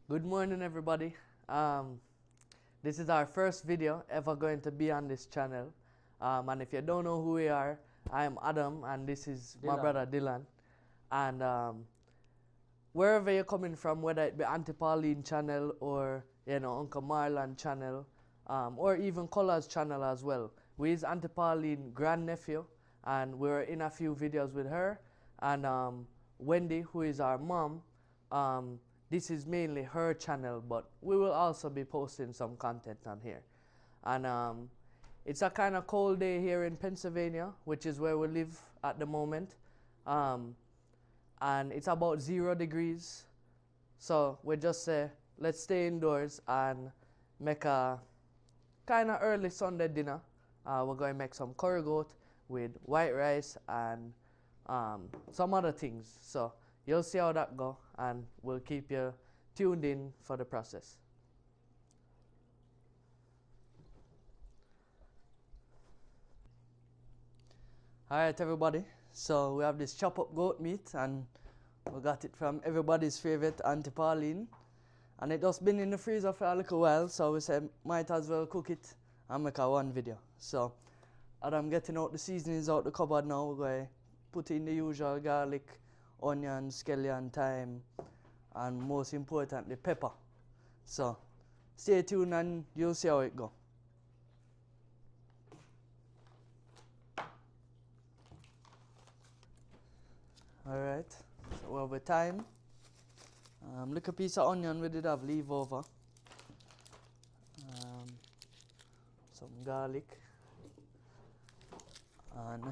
Good morning, everybody. This is our first video ever going to be on this channel. And if you don't know who we are, I am Adam, and this is my brother Dylan. And wherever you're coming from, whether it be Auntie Pauline channel or Uncle Marlon channel, or even Color's channel as well. We is Auntie Pauline grandnephew, and we're in a few videos with her. And Wendy, who is our mom. This is mainly her channel, but we will also be posting some content on here. And it's a kind of cold day here in Pennsylvania, which is where we live at the moment. And it's about 0 degrees. So we just say, let's stay indoors and make a kind of early Sunday dinner. We're going to make some curry goat with white rice and some other things. So you'll see how that go, and we'll keep you tuned in for the process. Alright, everybody, so we have this chop up goat meat, and we got it from everybody's favorite Auntie Pauline, and it just been in the freezer for a little while, so we said might as well cook it and make a one video. So as I'm getting out the seasonings out the cupboard now, we're going to put in the usual garlic, onion, scallion, thyme, and most importantly pepper. So stay tuned and you'll see how it go. Alright, so we have the thyme, look a piece of onion we did have leave over, some garlic, and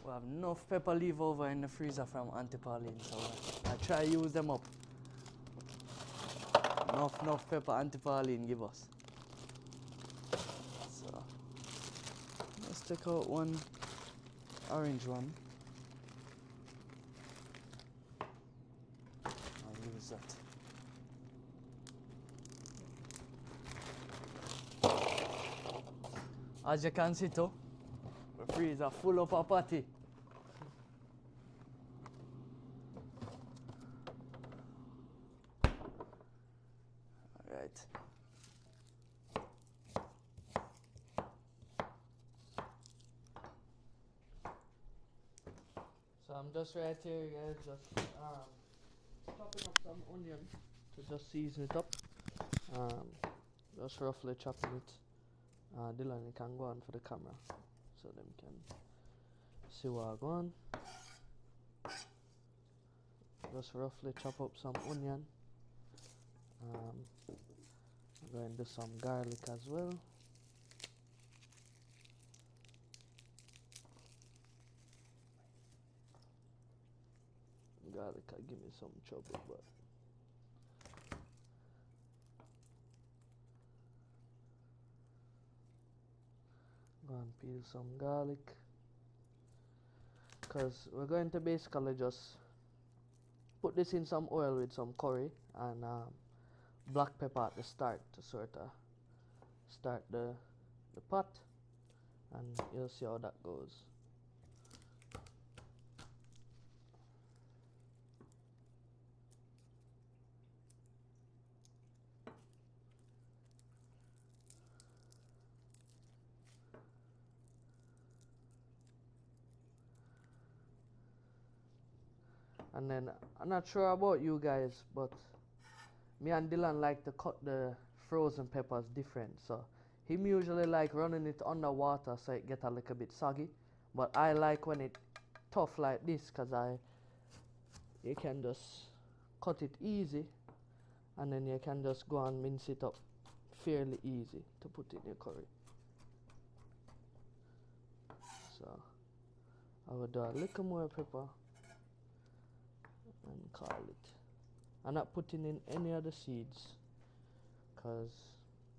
we have enough pepper leave over in the freezer from Auntie Pauline, so I try to use them up. Enough pepper Auntie Pauline give us. So let's take out one orange one. I'll use that. As you can see too, the freezer full up a patty. Alright. So I'm just right here, guys, just chopping up some onion to just season it up. Just roughly chopping it. Dylan, you can go on for the camera so them can see what I go on. Just roughly chop up some onion. I'm going to do some garlic as well. Garlic will give me some trouble, but go and peel some garlic, because we're going to basically just put this in some oil with some curry and black pepper at the start to sort of start the pot, and you'll see how that goes. And then I'm not sure about you guys, but me and Dylan like to cut the frozen peppers different. So him usually like running it under water so it get a little bit soggy, but I like when it tough like this, because you can just cut it easy, and then you can just go and mince it up fairly easy to put in your curry. So I would do a little more pepper and call it. I'm not putting in any other seeds, because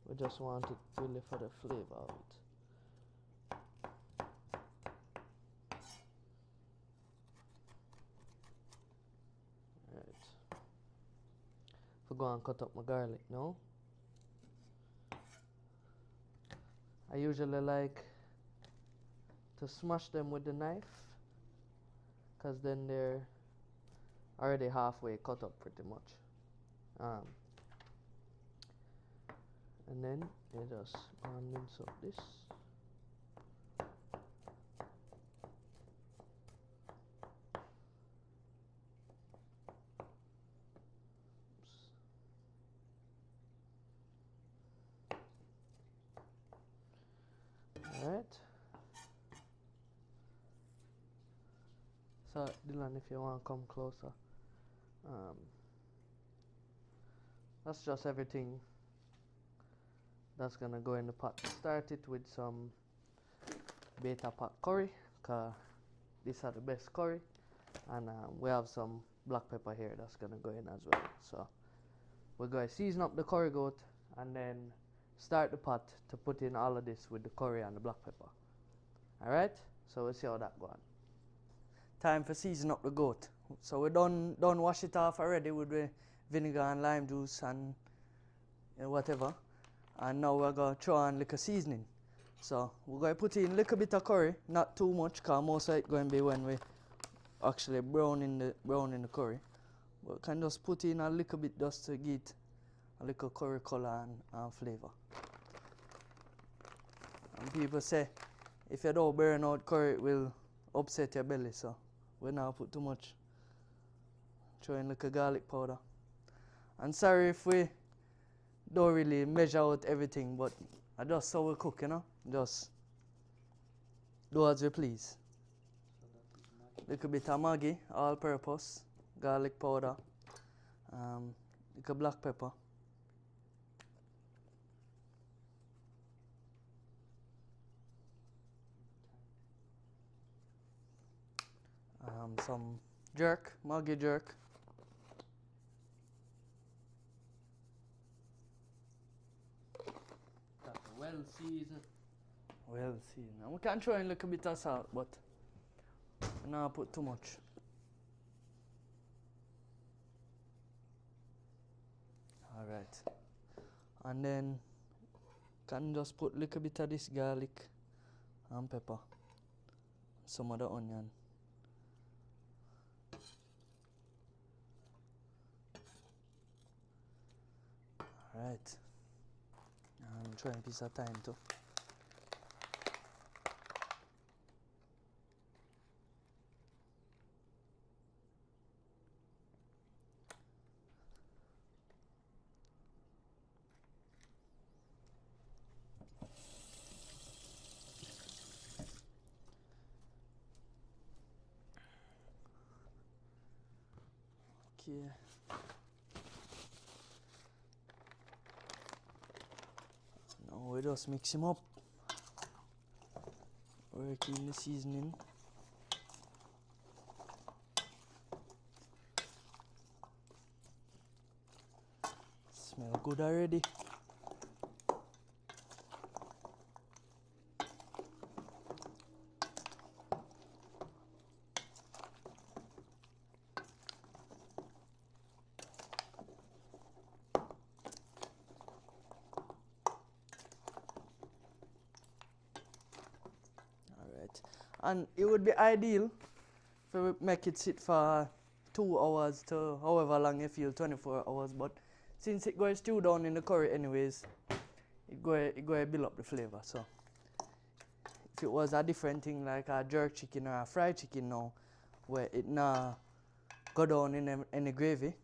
we just want it really for the flavor of it. Right. If I go and cut up my garlic now, I usually like to smash them with the knife, because then they're already halfway cut up pretty much. Um, and then you just mince up this. Alright. So Dylan, if you want to come closer, that's just everything that's gonna go in the pot. Start it with some beta pot curry, cause these are the best curry, and we have some black pepper here that's gonna go in as well. So we're gonna season up the curry goat and then start the pot to put in all of this with the curry and the black pepper. Alright, so we'll see how that goes. Time for season up the goat. So we done wash it off already with the vinegar and lime juice and whatever. And now we're going to throw on liquor seasoning. So we're going to put in a little bit of curry, not too much, because most of it going to be when we actually brown in the curry. But we can just put in a little bit just to get a little curry color and flavor. And people say if you don't burn out curry, it will upset your belly, so we not put too much. Throw in little garlic powder. And sorry if we don't really measure out everything, but I just how we cook, you know. Just do as we please. Little bit of Maggi, all purpose, garlic powder, little black pepper. Some jerk, Maggi jerk. That's well seasoned. Well seasoned. And we can throw in a little bit of salt, but we not put too much. Alright. And then can just put a little bit of this garlic and pepper. Some of the onion. Alright. I'm trying a piece of thyme too. Okay. Now we just mix him up. Work in the seasoning. Smell good already. And it would be ideal if we make it sit for 2 hours to however long you feel, 24 hours. But since it goes stew down in the curry anyways, it go build up the flavor. So if it was a different thing like a jerk chicken or a fried chicken now, where it not go down in any gravy,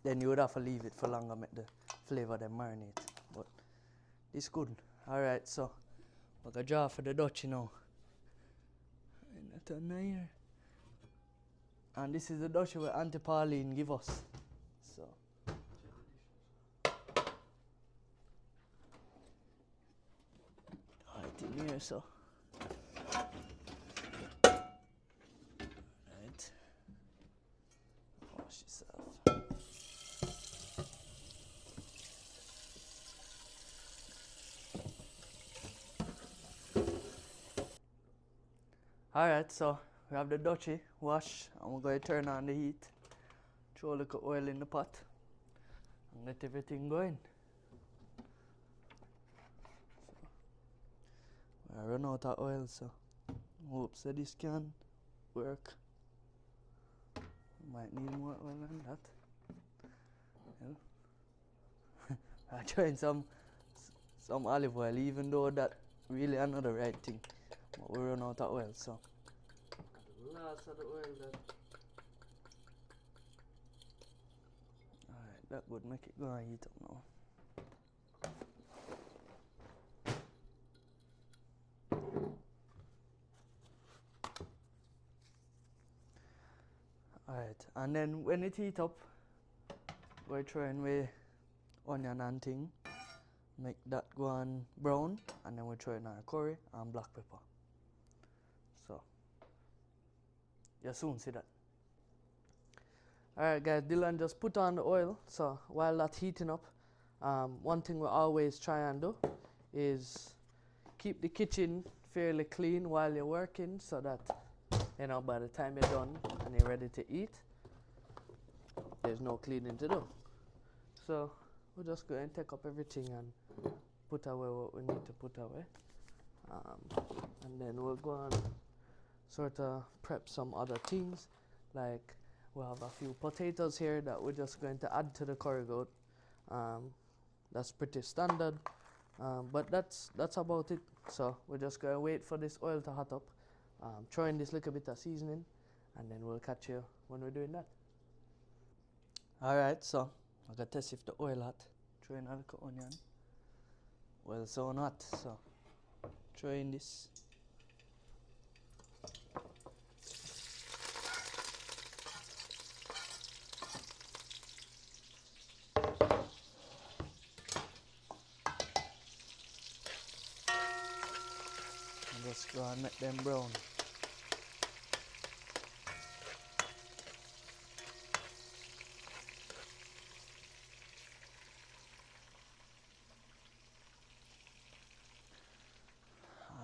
then you would have to leave it for longer, make the flavor then marinate. But it's good. Alright, so we're gonna draw for the Dutchie now. Here. And this is the Dutchie where Auntie Pauline give us. So right in here, so right. Wash this off. Alright, so we have the Dutchie wash and we're going to turn on the heat. Throw a little oil in the pot and let everything go in. So, I run out of oil, so hope so this can work. Might need more oil than that. I tried some olive oil, even though that really another right thing. But we run out of oil, so. The last of the oil that. Alright, that would make it go and heat up now. Alright, and then when it heat up, we're throwing away onion and thing, make that go on brown, and then we're throwing our curry and black pepper. So, you soon see that. Alright guys, Dylan just put on the oil, so while that's heating up, one thing we always try and do is keep the kitchen fairly clean while you're working, so that, you know, by the time you're done and you're ready to eat, there's no cleaning to do. So we'll just go and take up everything and put away what we need to put away, and then we'll go and sort of prep some other things. Like we have a few potatoes here that we're just going to add to the curry goat. That's pretty standard, but that's about it. So we're just going to wait for this oil to hot up, throw in this little bit of seasoning, and then we'll catch you when we're doing that. Alright, so I'm going to test if the oil hot. Throw in a little onion. Well, so not, so throw in this. And just go and make them brown.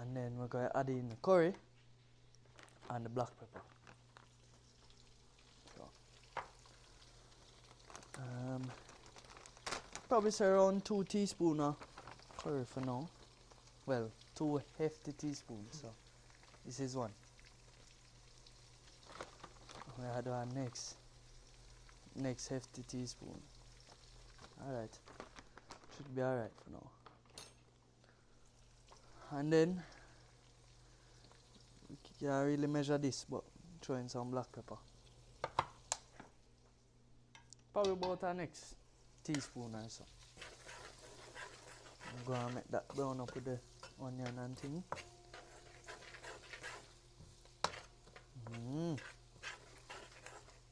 And then we're going to add in the curry and the black pepper. So, probably say around 2 teaspoons of curry for now. Well, 2 hefty teaspoons, so this is one. We add our next hefty teaspoon. Alright, should be alright for now. And then we can't really measure this, but throw in some black pepper. Probably about our next teaspoon or so. I'm going to make that brown up with the onion and thing.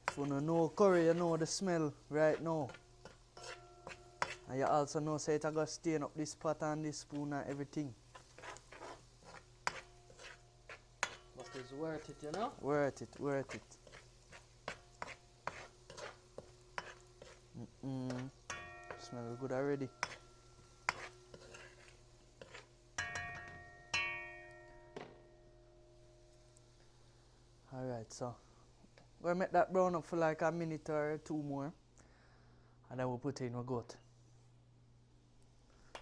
If you don't know curry, you know the smell right now. And you also know say it going to stain up this pot and this spoon and everything. But it's worth it, you know? Worth it, worth it. Smells good already. Alright, so we'll make that brown up for like a minute or 2 more, and then we'll put in our goat.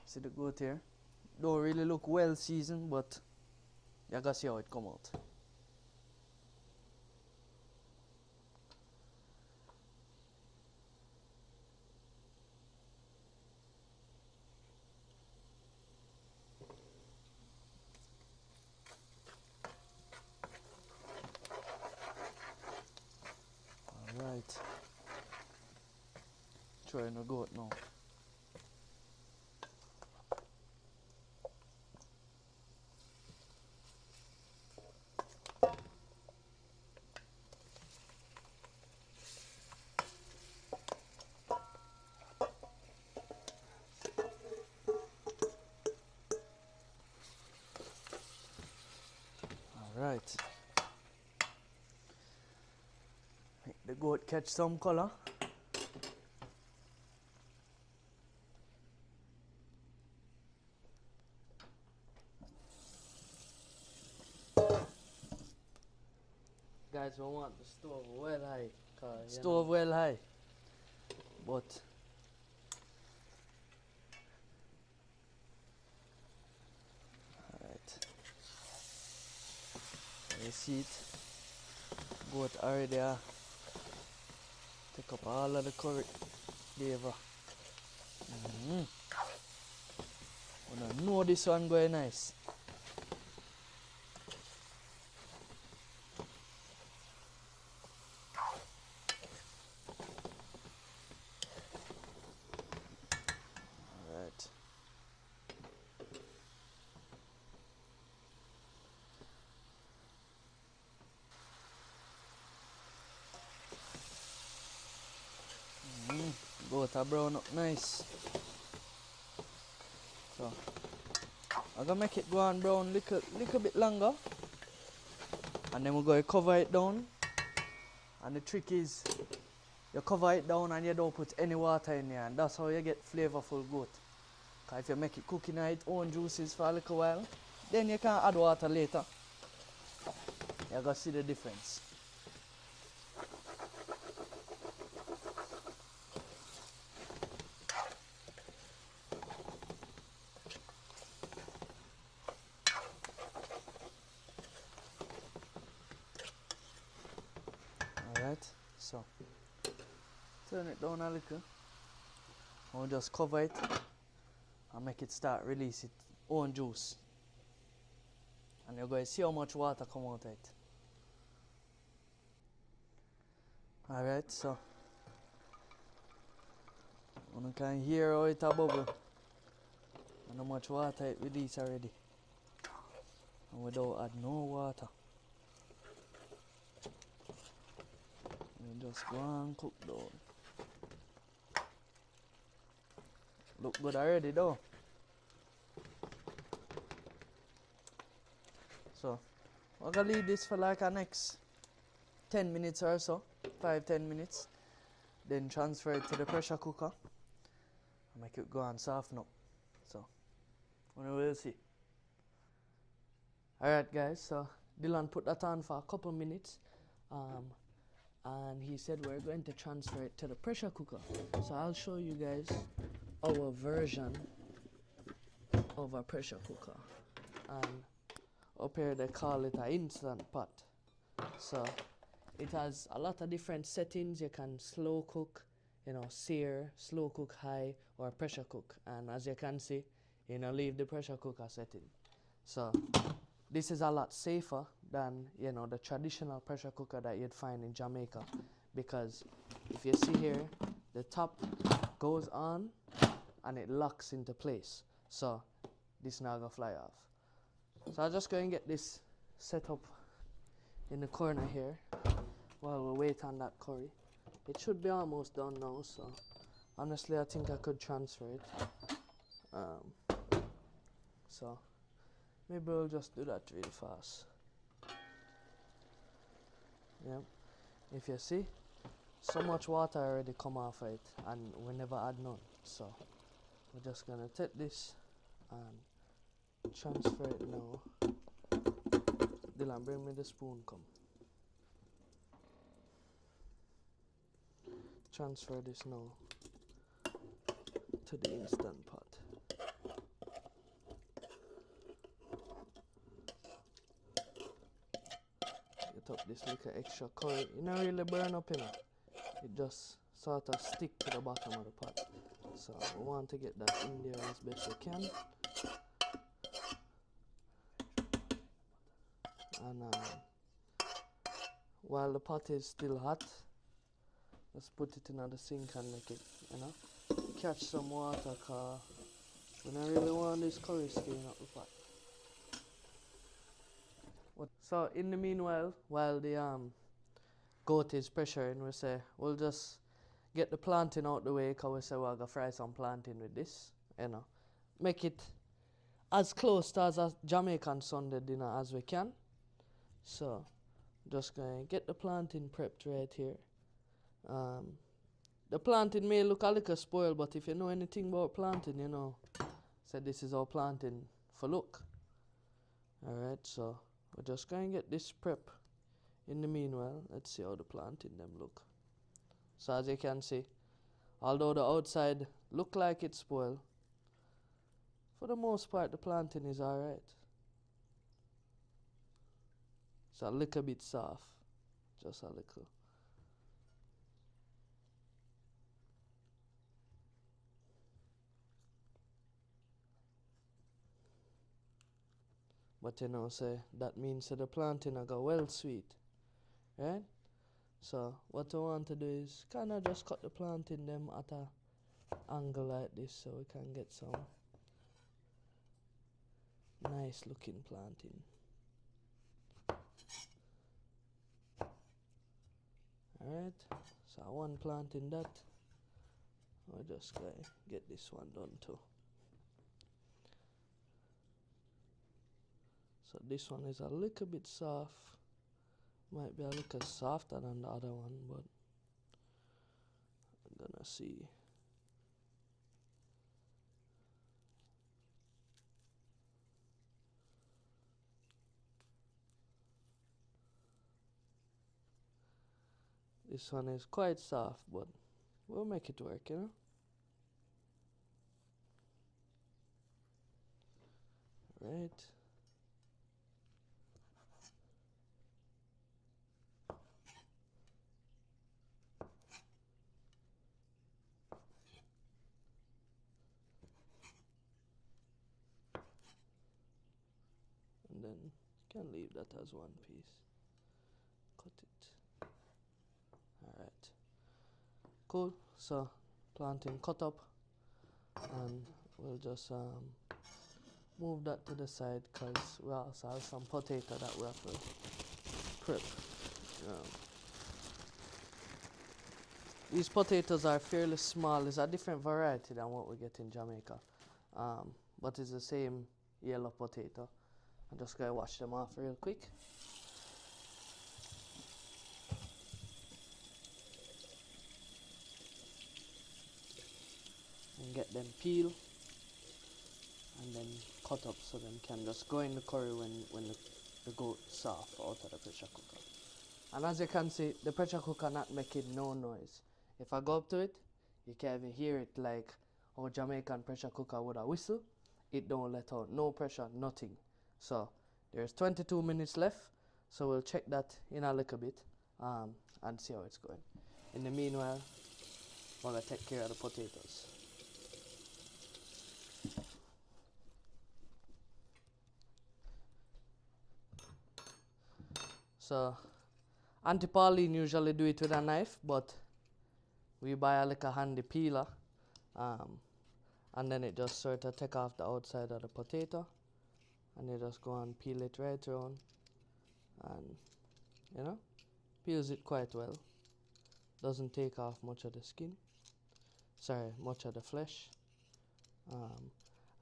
See the goat here? Don't really look well seasoned, but you gotta see how it come out. Alright. Trying to goat now. Alright. Make the goat catch some color. Guys, we want the stove well high. Stove well high. But alright. You see it? Goat already take up all of the curry. flavor. I know this one going nice. Alright. Butter brown up nice. So I'm gonna make it go on brown little bit longer. And then we're going to cover it down. And the trick is you cover it down and you don't put any water in there, and that's how you get flavorful goat. Because if you make it cook in its own juices for a little while, then you can add water later. You're going to see the difference. Alright, so turn it down a little. We'll just cover it and make it start release its own juice. And you're going to see how much water come out of it. Alright, so you can hear how it a bubble and how much water it release already. And without add no water. You just go and cook down. Look good already though. So we're gonna leave this for like a next 10 minutes or so, 5-10 minutes. Then transfer it to the pressure cooker and make it go and soften up. So we will see. Alright guys, so Dylan put that on for a couple minutes. And he said we're going to transfer it to the pressure cooker. So I'll show you guys our version of a pressure cooker. And up here they call it an instant pot. So it has a lot of different settings. You can slow cook, sear, slow cook high, or pressure cook. And as you can see, leave the pressure cooker setting. So this is a lot safer than the traditional pressure cooker that you'd find in Jamaica, because if you see here, the top goes on and it locks into place, so this now gonna fly off. So I'll just go and get this set up in the corner here while we wait on that curry. It should be almost done now, so honestly I think I could transfer it. So maybe we'll just do that really fast. Yeah, if you see, so much water already come off of it and we never add none. So we're just gonna take this and transfer it now. Dylan, bring me the spoon, come. Transfer this now to the instant pot. Up this little extra curry. It don't really burn up, it just sort of stick to the bottom of the pot. So we want to get that in there as best we can. And while the pot is still hot, let's put it in the sink and make it, catch some water, cause we don't really want this curry staying up the pot. So in the meanwhile, while the goat is pressuring, we say we'll just get the plantain out the way, because we say we're going to fry some plantain with this, Make it as close to as a Jamaican Sunday dinner as we can. So just going to get the plantain prepped right here. The plantain may look a little spoiled, but if you know anything about plantain, so this is our plantain for look. Alright, so we're just going to get this prep. In the meanwhile, let's see how the plantain them look. So as you can see, although the outside look like it's spoiled, for the most part the plantain is alright. It's a little bit soft, just a little. But you know, say that means that the planting I go well sweet, right? So what I want to do is kind of just cut the planting them at a angle like this so we can get some nice looking planting. Alright, so one planting that. I'll just get this one done too. So this one is a little bit soft. Might be a little softer than the other one, but I'm gonna see. This one is quite soft, but we'll make it work, you know? Right. And then can leave that as one piece. Cut it. Alright. Cool. So planting cut up, and we'll just move that to the side because we also have some potato that we have to prep. These potatoes are fairly small. It's a different variety than what we get in Jamaica, but it's the same yellow potato. I'm just gonna wash them off real quick. And get them peeled and then cut up so them can just go in the curry when the goat soft out of the pressure cooker. And as you can see, the pressure cooker not making no noise. If I go up to it, you can't even hear it like how Jamaican pressure cooker would a whistle. It don't let out no pressure, nothing. So there's 22 minutes left, so we'll check that in a little bit and see how it's going. In the meanwhile, I'm gonna take care of the potatoes. So Auntie Pauline usually do it with a knife, but we buy a like a handy peeler, and then it just sort of take off the outside of the potato, and you just go and peel it right around, and you know, peels it quite well. Doesn't take off much of the skin, much of the flesh,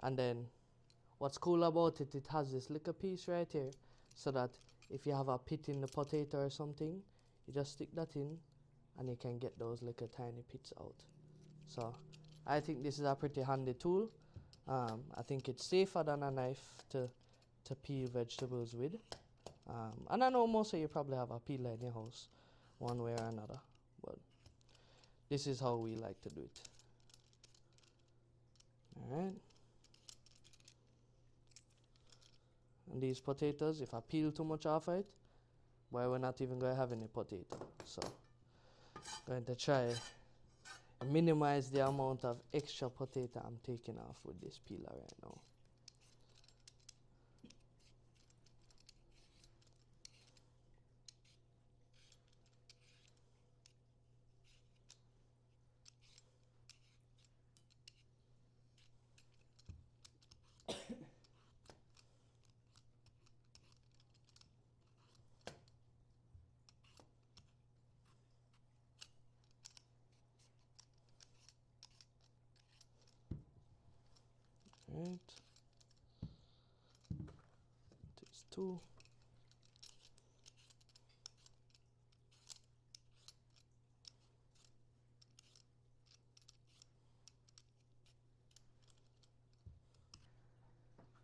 and then what's cool about it, it has this little piece right here, so that if you have a pit in the potato or something, you just stick that in and you can get those little tiny pits out. So I think this is a pretty handy tool. I think it's safer than a knife to peel vegetables with. And I know most of you probably have a peeler in your house one way or another, but this is how we like to do it. Alright. And these potatoes, if I peel too much off it, well, we're not even going to have any potato. So I'm going to try and minimize the amount of extra potato I'm taking off with this peeler right now. Right. There's two.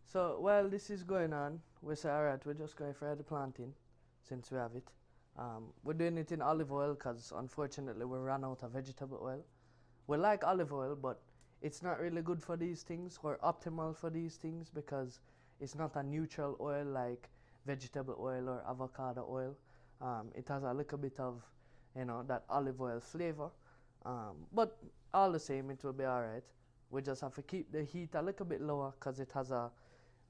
So while this is going on, we say, alright, we're just going for the planting since we have it. We're doing it in olive oil because unfortunately we ran out of vegetable oil. We like olive oil, but it's not really good for these things or optimal for these things because it's not a neutral oil like vegetable oil or avocado oil. It has a little bit of, that olive oil flavor. But all the same, it will be alright. We just have to keep the heat a little bit lower because it has a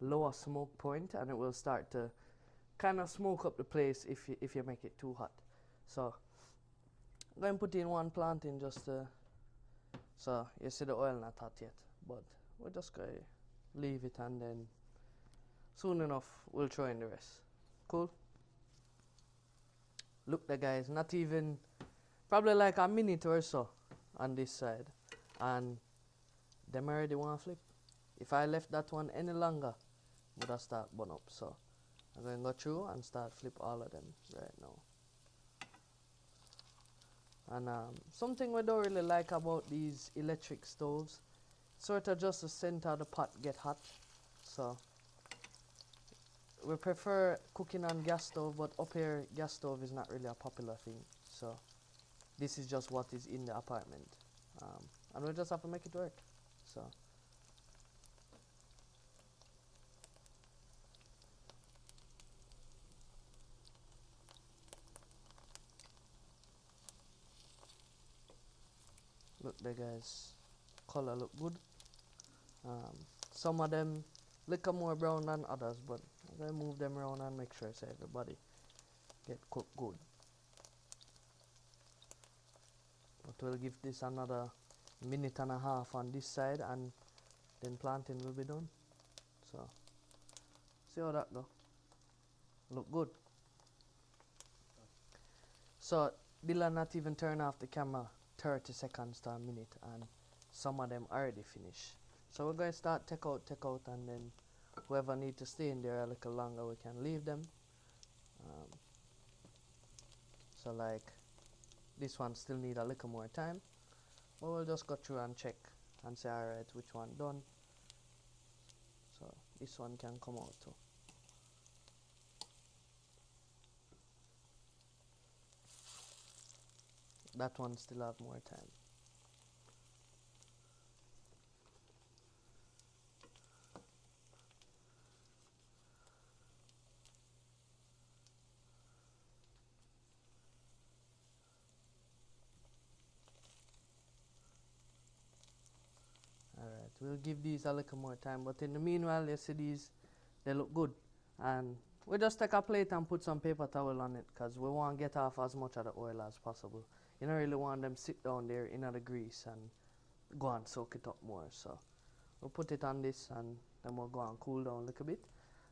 lower smoke point, and it will start to kind of smoke up the place if you make it too hot. So I'm going to put in one planting just to, so you see the oil not hot yet, but we're just going to leave it, and then soon enough we'll throw in the rest. Cool? Look there guys, not even, probably like a minute or so on this side, and them already want to flip. If I left that one any longer, would have start burn up. So I'm going to go through and start flip all of them right now. And something we don't really like about these electric stoves, sort of just the center of the pot get hot. So we prefer cooking on gas stove, but up here gas stove is not really a popular thing. So this is just what is in the apartment, and we just have to make it work. So look there guys, color look good. Some of them look more brown than others, but I'm going to move them around and make sure so everybody get cooked good. But we'll give this another minute and a half on this side, and then planting will be done. So see how that go. Look good. So Dylan not even turn off the camera 30 seconds to a minute, and some of them already finished. So we're going to start take out, and then whoever need to stay in there a little longer, we can leave them. So like this one still need a little more time, but we'll just go through and check and say alright which one done. So this one can come out too. That one still have more time. Alright, we'll give these a little more time, but in the meanwhile, you see these, they look good. And we'll just take a plate and put some paper towel on it, because we want to get off as much of the oil as possible. You don't really want them sit down there in the grease and go and soak it up more. So we'll put it on this, and then we'll go and cool down a little bit.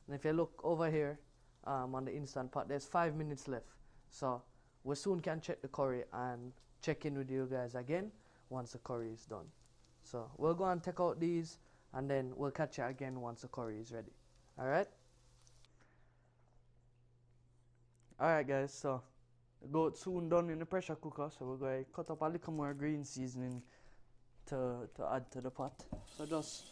And if you look over here on the Instant Pot, there's 5 minutes left. So we soon can check the curry and check in with you guys again once the curry is done. So we'll go and take out these, and then we'll catch you again once the curry is ready. Alright? Alright guys, so the goat soon done in the pressure cooker, so we're going to cut up a little more green seasoning to add to the pot. So just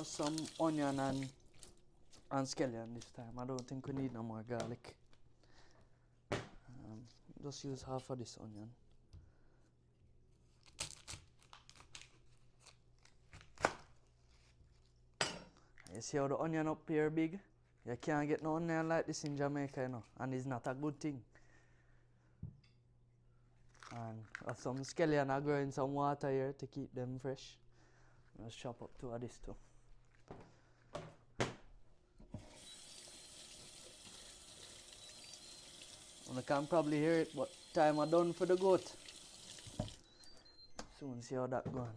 some onion and scallion this time. I don't think we need no more garlic. Just use half of this onion. You see how the onion up here big? You can't get no onion like this in Jamaica, you know, and it's not a good thing. And some scallion are growing some water here to keep them fresh. Let's chop up two of this too. You can probably hear it, but time are done for the goat. Soon see how that going.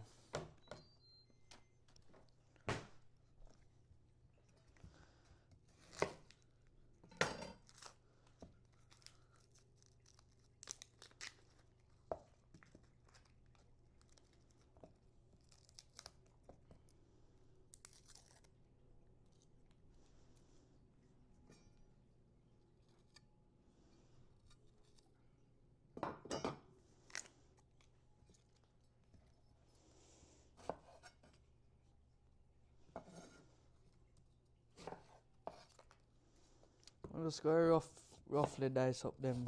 I'm just going to roughly dice up them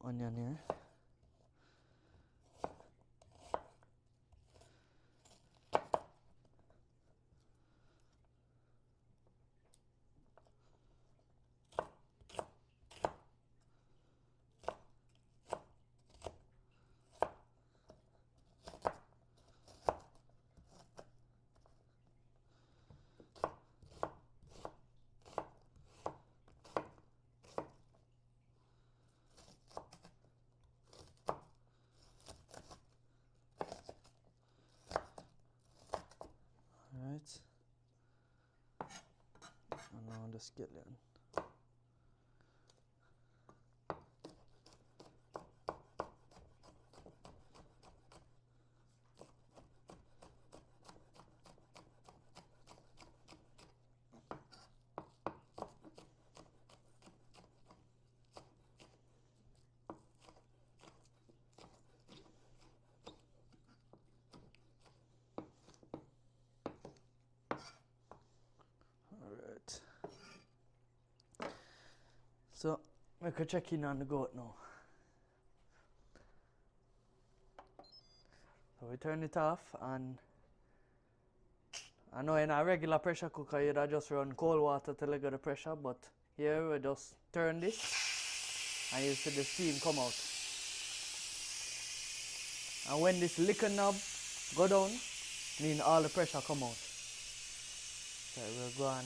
onion here. the skeleton. Alright. So we could check in on the goat now. So we turn it off, and I know in a regular pressure cooker you'd just run cold water till you get the pressure, but here we just turn this and you see the steam come out. And when this liquor knob go down, mean all the pressure come out. So we'll go on.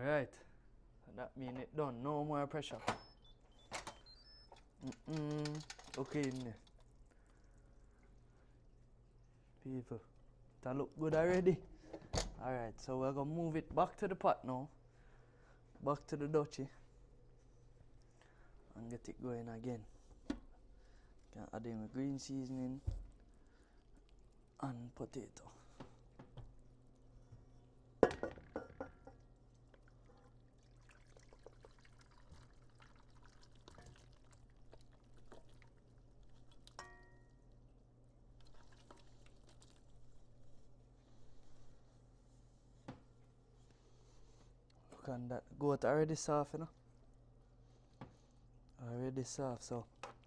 Alright, that means it done, no more pressure. Okay in there. People, that look good already. Alright, so we're gonna move it back to the pot now. Back to the dutchie. And get it going again. Can add in with green seasoning and potato. Look on that goat already soft, you know. Already soft, so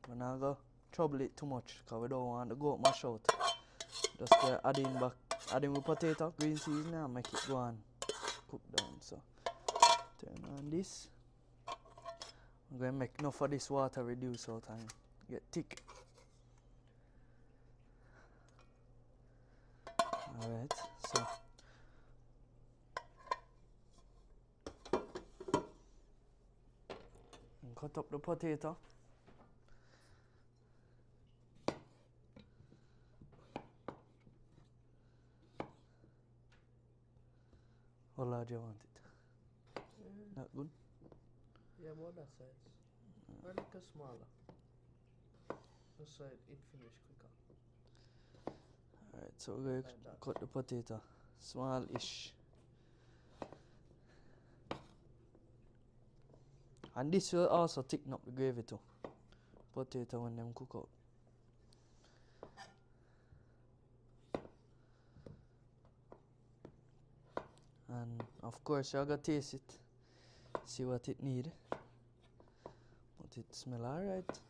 we're not gonna trouble it too much because we don't want the goat mash out. Just add in with potato, green seasoning, and make it go on cook down. So turn on this. I'm gonna make enough of this water reduce out and get thick. Alright, so cut up the potato. How large you want it? That good? Yeah, about that size. Or a little smaller. Just so it finish quicker. Alright, so we're going to cut the potato small-ish. And this will also thicken up the gravy too. Potato when them cook out. And of course you're gonna taste it. See what it need. But it smell alright.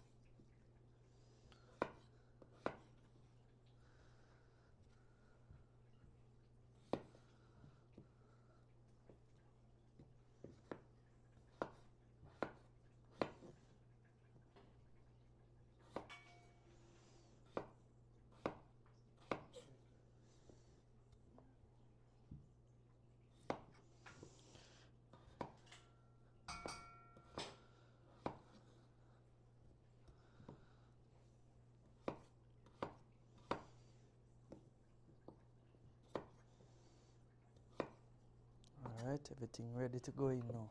Alright, everything ready to go in now.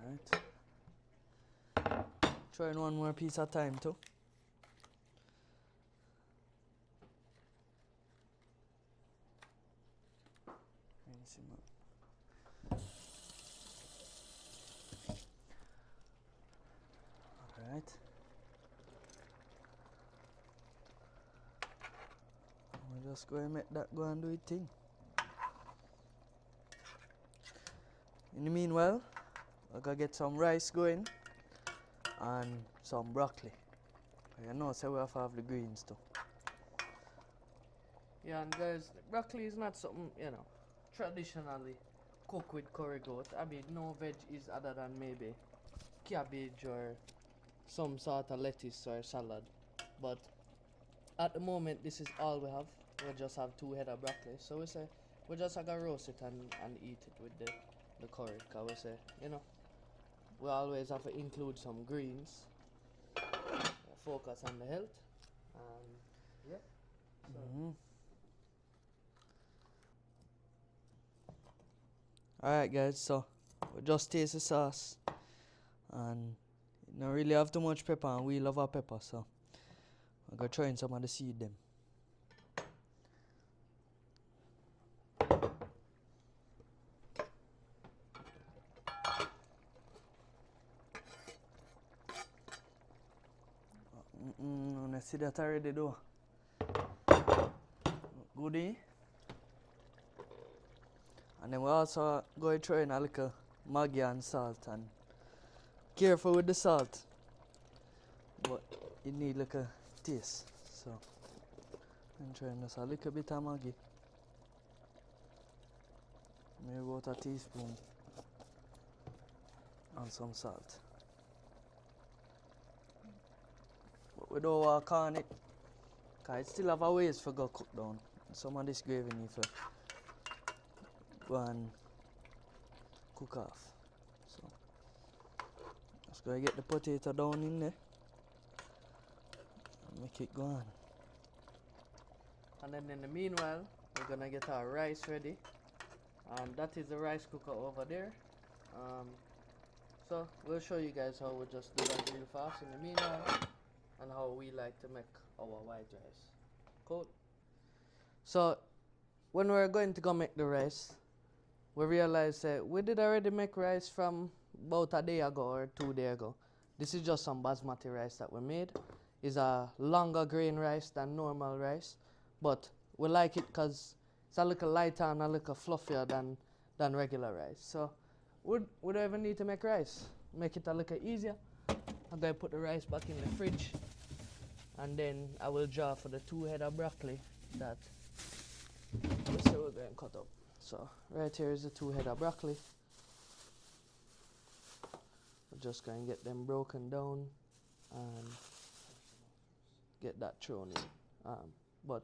Alright. Trying one more piece at a time too. Alright. Just go and make that go and do it thing. In the meanwhile, we're gonna get some rice going and some broccoli. You know, so we have to have the greens too. Yeah, and guys, broccoli is not something, you know, traditionally cooked with curry goat. I mean, no veg is other than maybe cabbage or some sort of lettuce or salad. But at the moment, this is all we have. We just have 2 head of broccoli. So we say, we just gonna roast it and eat it with the curry. Because we say, you know, we always have to include some greens. Focus on the health. And yeah. So. Alright guys, so we just taste the sauce and you don't really have too much pepper and we love our pepper, so we're gonna try in some of the seed them. I see that already though. Goodie. And then we also go to try in a little Maggi and salt, and careful with the salt, but it need like a taste, so I'm trying just a little bit of Maggi, maybe about a teaspoon, and some salt, but we don't walk on it because it still have a ways for go cook down. Some of this gravy need for go and cook off. So just gonna get the potato down in there and make it go on. And then in the meanwhile, we're gonna get our rice ready. That is the rice cooker over there. So we'll show you guys how we just do that real fast in the meanwhile, and how we like to make our white rice. Cool. So when we're going to go make the rice, we realized that we did already make rice from about a day ago or 2 days ago. This is just some basmati rice that we made. It's a longer grain rice than normal rice, but we like it because it's a little lighter and a little fluffier than regular rice. So we don't even need to make rice. Make it a little easier. I'm going to put the rice back in the fridge, and then I will draw for the 2 head of broccoli that we say we're going to cut up. So right here is the 2 head of broccoli. We're just going to get them broken down and get that thrown in. But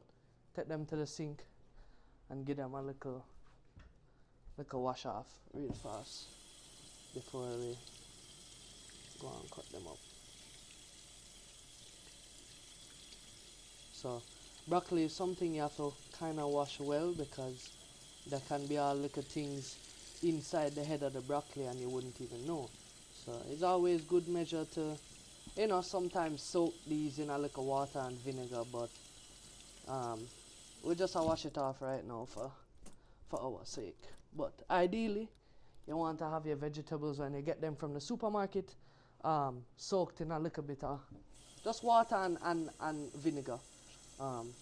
take them to the sink and give them a little wash off real fast before we go and cut them up. So broccoli is something you have to kind of wash well, because there can be all little things inside the head of the broccoli and you wouldn't even know. So it's always good measure to, you know, sometimes soak these in a little water and vinegar, but we just wash it off right now for our sake. But ideally, you want to have your vegetables when you get them from the supermarket soaked in a little bit of just water and vinegar,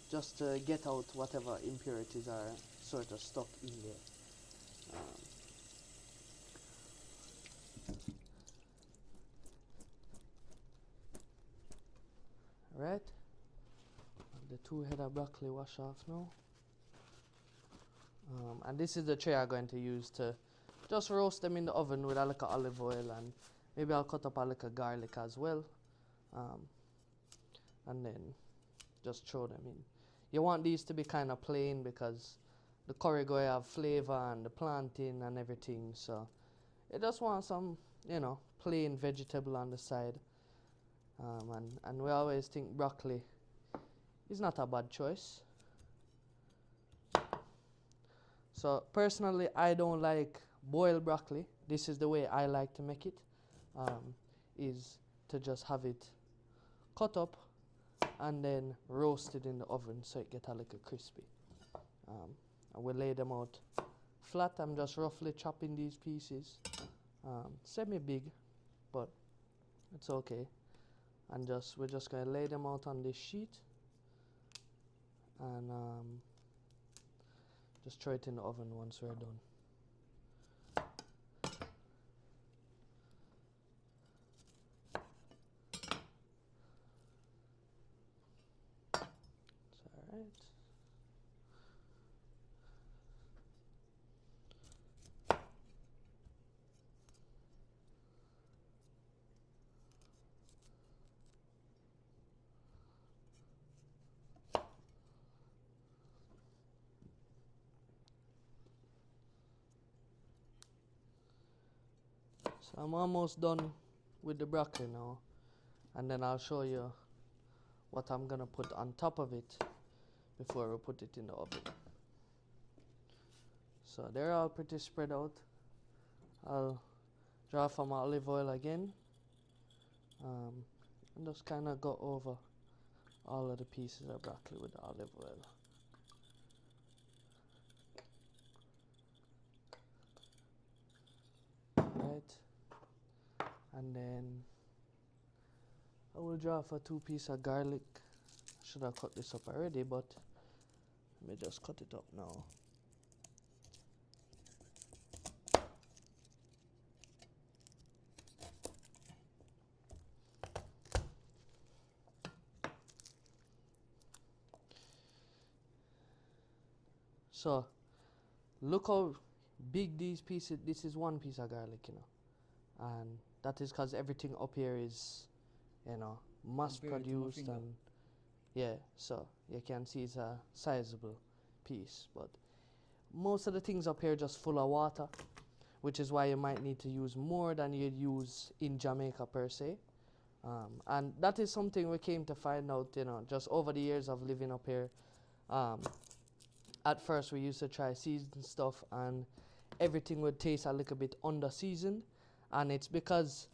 just to get out whatever impurities are sort of stuck in there. Right, the 2 head of broccoli wash off now, and this is the tray I'm going to use to just roast them in the oven with a little olive oil, and maybe I'll cut up a little garlic as well, and then just throw them in. You want these to be kind of plain because the curry go have flavor and the plantain and everything, so you just want some, you know, plain vegetable on the side. And we always think broccoli is not a bad choice. So personally, I don't like boiled broccoli. This is the way I like to make it, is to just have it cut up and then roasted in the oven so it get a little crispy. I will lay them out flat. I'm just roughly chopping these pieces, semi-big, but it's okay. And we're just gonna lay them out on this sheet, and Just throw it in the oven once we're done. It's alright. So I'm almost done with the broccoli now, and then I'll show you what I'm gonna put on top of it before we put it in the oven. So they're all pretty spread out. I'll draw from olive oil again, and just kind of go over all of the pieces of broccoli with the olive oil. Right, and then I will draw for 2 pieces of garlic. Should have cut this up already, but let me just cut it up now. So look how big these pieces. This is 1 piece of garlic, you know, and that is because everything up here is, you know, mass produced, and yeah, so you can see it's a sizable piece. But most of the things up here just full of water, which is why you might need to use more than you'd use in Jamaica per se. And that is something we came to find out, you know, just over the years of living up here. At first we used to try seasoned stuff and everything would taste a little bit under seasoned, and it's because,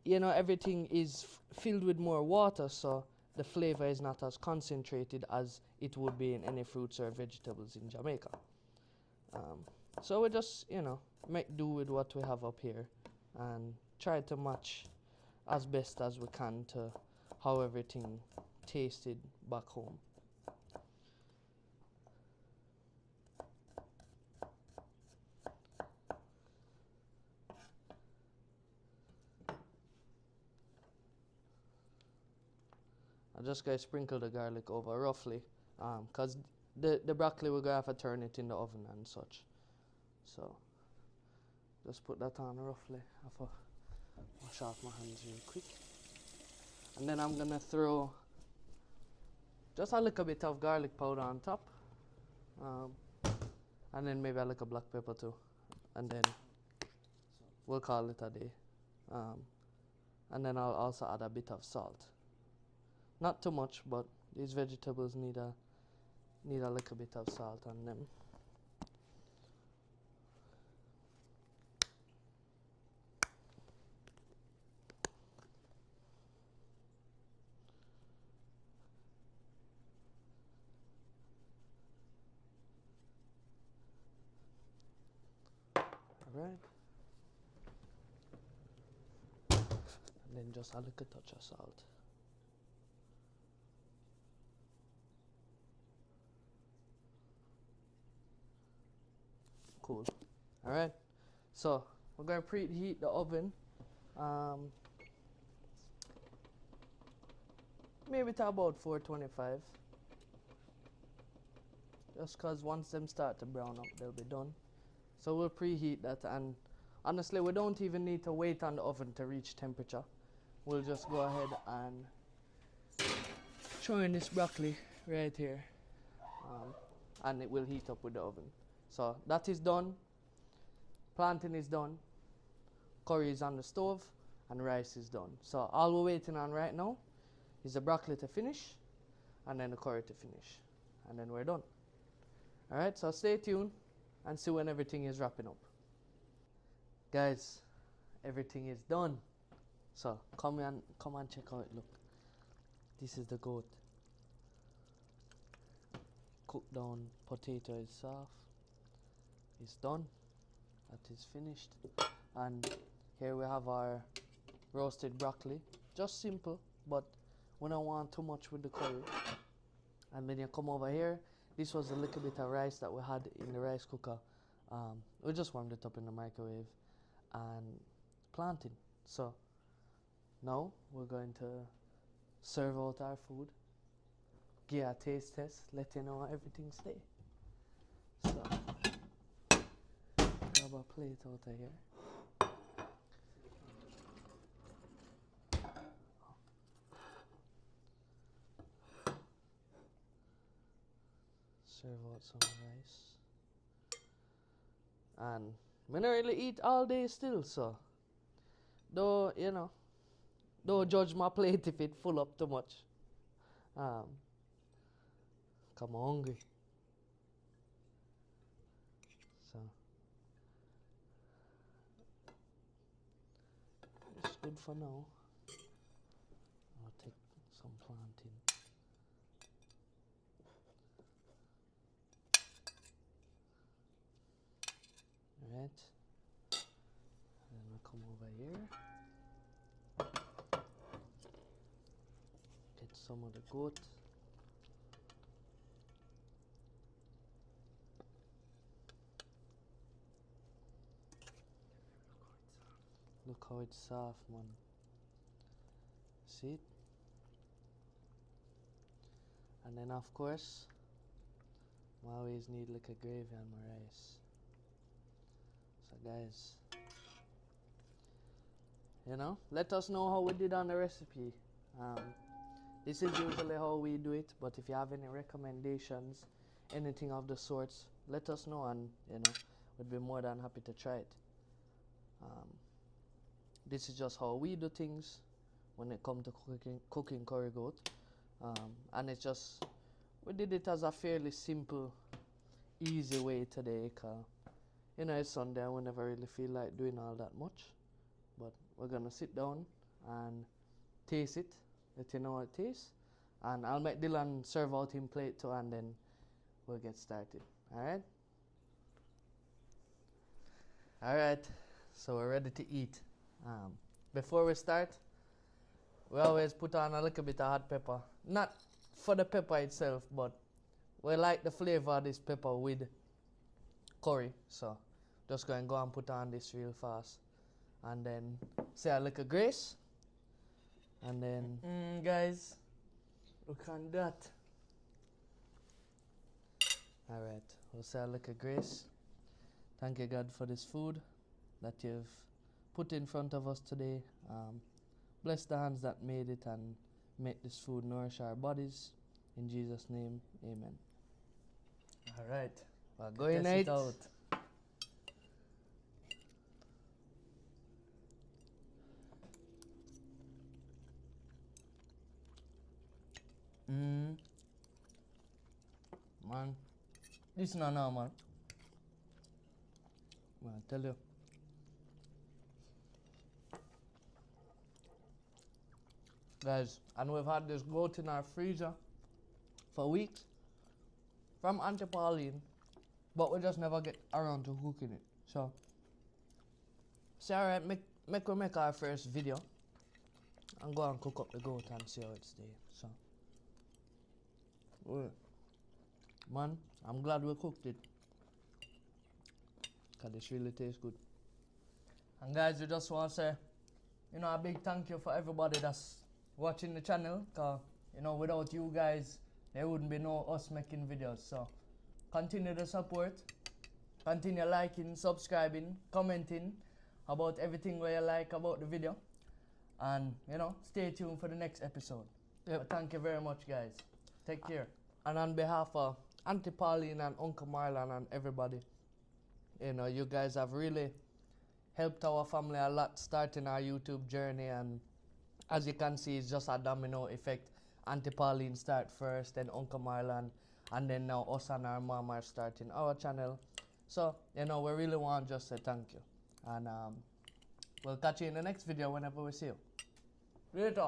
you know, everything is filled with more water, so the flavor is not as concentrated as it would be in any fruits or vegetables in Jamaica. So we just, you know, make do with what we have up here and try to match as best as we can to how everything tasted back home. I'm just going to sprinkle the garlic over roughly, because the broccoli we're going to have to turn it in the oven and such. So just put that on roughly. I have to wash off my hands real quick. And then I'm going to throw just a little bit of garlic powder on top, and then maybe a little black pepper too, and then we'll call it a day. And then I'll also add a bit of salt. Not too much, but these vegetables need a little bit of salt on them. Alright. And then just a little touch of salt. Cool. Alright. So we're going to preheat the oven. Maybe to about 425. Just because once them start to brown up, they'll be done. So we'll preheat that, and honestly we don't even need to wait on the oven to reach temperature. We'll just go ahead and throw in this broccoli right here, and it will heat up with the oven. So that is done. Plantain is done. Curry is on the stove, and rice is done. So all we're waiting on right now is the broccoli to finish, and then the curry to finish, and then we're done. Alright, so stay tuned and see when everything is wrapping up. Guys, everything is done. So come and check out it. Look, this is the goat. Cooked down potato is soft. It's done. That is finished. And here we have our roasted broccoli. Just simple, but we don't want too much with the curry. And then you come over here. this was a little bit of rice that we had in the rice cooker. We just warmed it up in the microwave and planting. So now we're going to serve out our food, give a taste test, let you know how everything stay. So grab a plate out of here. Serve out some rice. And we don't really eat all day still, so don't, you know, don't judge my plate if it full up too much. Come hungry. So it's good for now. I'll take some planting. Right. And then we'll come over here. Get some of the goat. Look how it's soft, man. See it? And then of course, I always need like a gravy on my rice. So guys, you know, let us know how we did on the recipe. This is usually how we do it, but if you have any recommendations, anything of the sorts, let us know, and you know, we'd be more than happy to try it. This is just how we do things when it comes to cooking curry goat, and it's just, we did it as a fairly simple, easy way today, cause you know it's Sunday and we never really feel like doing all that much. But we're gonna sit down and taste it, let you know how it tastes, and I'll make Dylan serve out him plate too, and then we'll get started. Alright? Alright, so we're ready to eat. Before we start, we always put on a little bit of hot pepper. Not for the pepper itself, but we like the flavor of this pepper with curry. So just go and put on this real fast. And then say a little grace. And then guys, look on that. Alright, we'll say a little grace. Thank you, God, for this food that you've put in front of us today. Bless the hands that made it and make this food nourish our bodies. In Jesus' name, amen. Alright, We're going test it out. Man, This is not normal. I tell you. Guys, and we've had this goat in our freezer for weeks from Auntie Pauline, but we just never get around to cooking it. So, say alright, make our first video and go and cook up the goat and see how it's there. So, man, I'm glad we cooked it, cause this really tastes good. And guys, we just want to say, you know, a big thank you for everybody that's watching the channel, cause you know, without you guys there wouldn't be no us making videos. So continue the support, continue liking, subscribing, commenting about everything where you like about the video, and you know, stay tuned for the next episode. But thank you very much, guys. Take care. And on behalf of Auntie Pauline and Uncle Marlon and everybody, you know, you guys have really helped our family a lot starting our YouTube journey, and as you can see, it's just a domino effect. Auntie Pauline start first, then Uncle Marlon, and then now us and our mom are starting our channel. So, you know, we really want to just say thank you. And we'll catch you in the next video whenever we see you. Later.